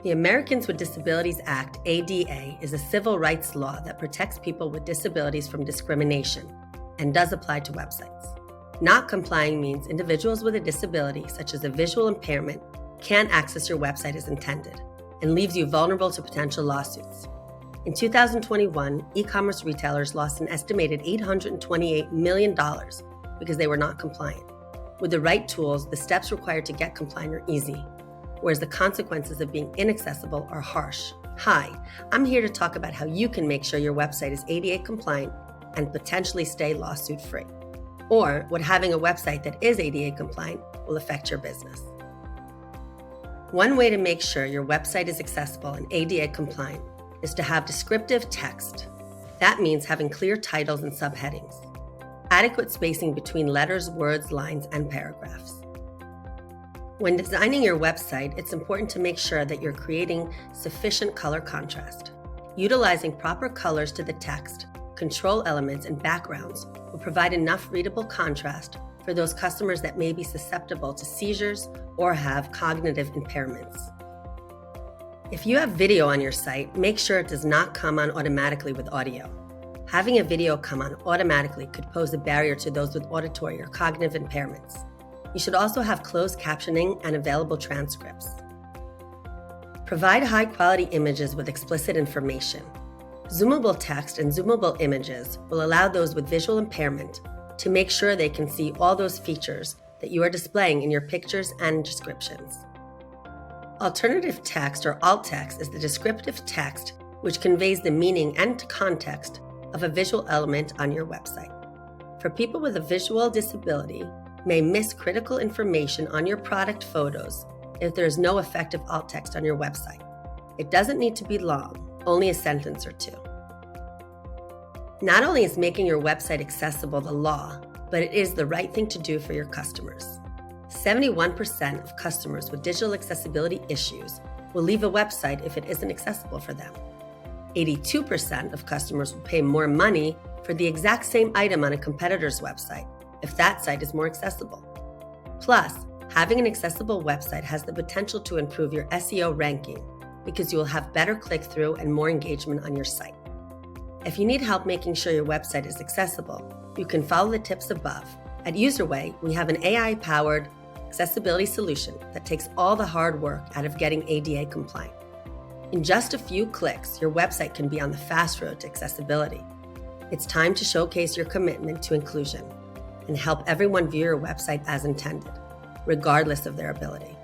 The Americans with Disabilities Act, ADA, is a civil rights law that protects people with disabilities from discrimination and does apply to websites. Not complying means individuals with a disability, such as a visual impairment, can't access your website as intended and leaves you vulnerable to potential lawsuits. In 2021, e-commerce retailers lost an estimated $828 million because they were not compliant. With the right tools, the steps required to get compliant are easy, whereas the consequences of being inaccessible are harsh. Hi, I'm here to talk about how you can make sure your website is ADA compliant and potentially stay lawsuit-free, or what having a website that is ADA compliant will affect your business. One way to make sure your website is accessible and ADA compliant is to have descriptive text. That means having clear titles and subheadings, adequate spacing between letters, words, lines, and paragraphs. When designing your website, it's important to make sure that you're creating sufficient color contrast. Utilizing proper colors to the text, control elements, and backgrounds will provide enough readable contrast for those customers that may be susceptible to seizures or have cognitive impairments. If you have video on your site, make sure it does not come on automatically with audio. Having a video come on automatically could pose a barrier to those with auditory or cognitive impairments. You should also have closed captioning and available transcripts. Provide high-quality images with explicit information. Zoomable text and zoomable images will allow those with visual impairment to make sure they can see all those features that you are displaying in your pictures and descriptions. Alternative text, or alt text, is the descriptive text which conveys the meaning and context of a visual element on your website. For people with a visual disability, may miss critical information on your product photos if there is no effective alt text on your website. It doesn't need to be long, only a sentence or two. Not only is making your website accessible the law, but it is the right thing to do for your customers. 71% of customers with digital accessibility issues will leave a website if it isn't accessible for them. 82% of customers will pay more money for the exact same item on a competitor's website if that site is more accessible. Plus, having an accessible website has the potential to improve your SEO ranking because you will have better click-through and more engagement on your site. If you need help making sure your website is accessible, you can follow the tips above. At Userway, we have an AI-powered accessibility solution that takes all the hard work out of getting ADA compliant. In just a few clicks, your website can be on the fast road to accessibility. It's time to showcase your commitment to inclusion and help everyone view your website as intended, regardless of their ability.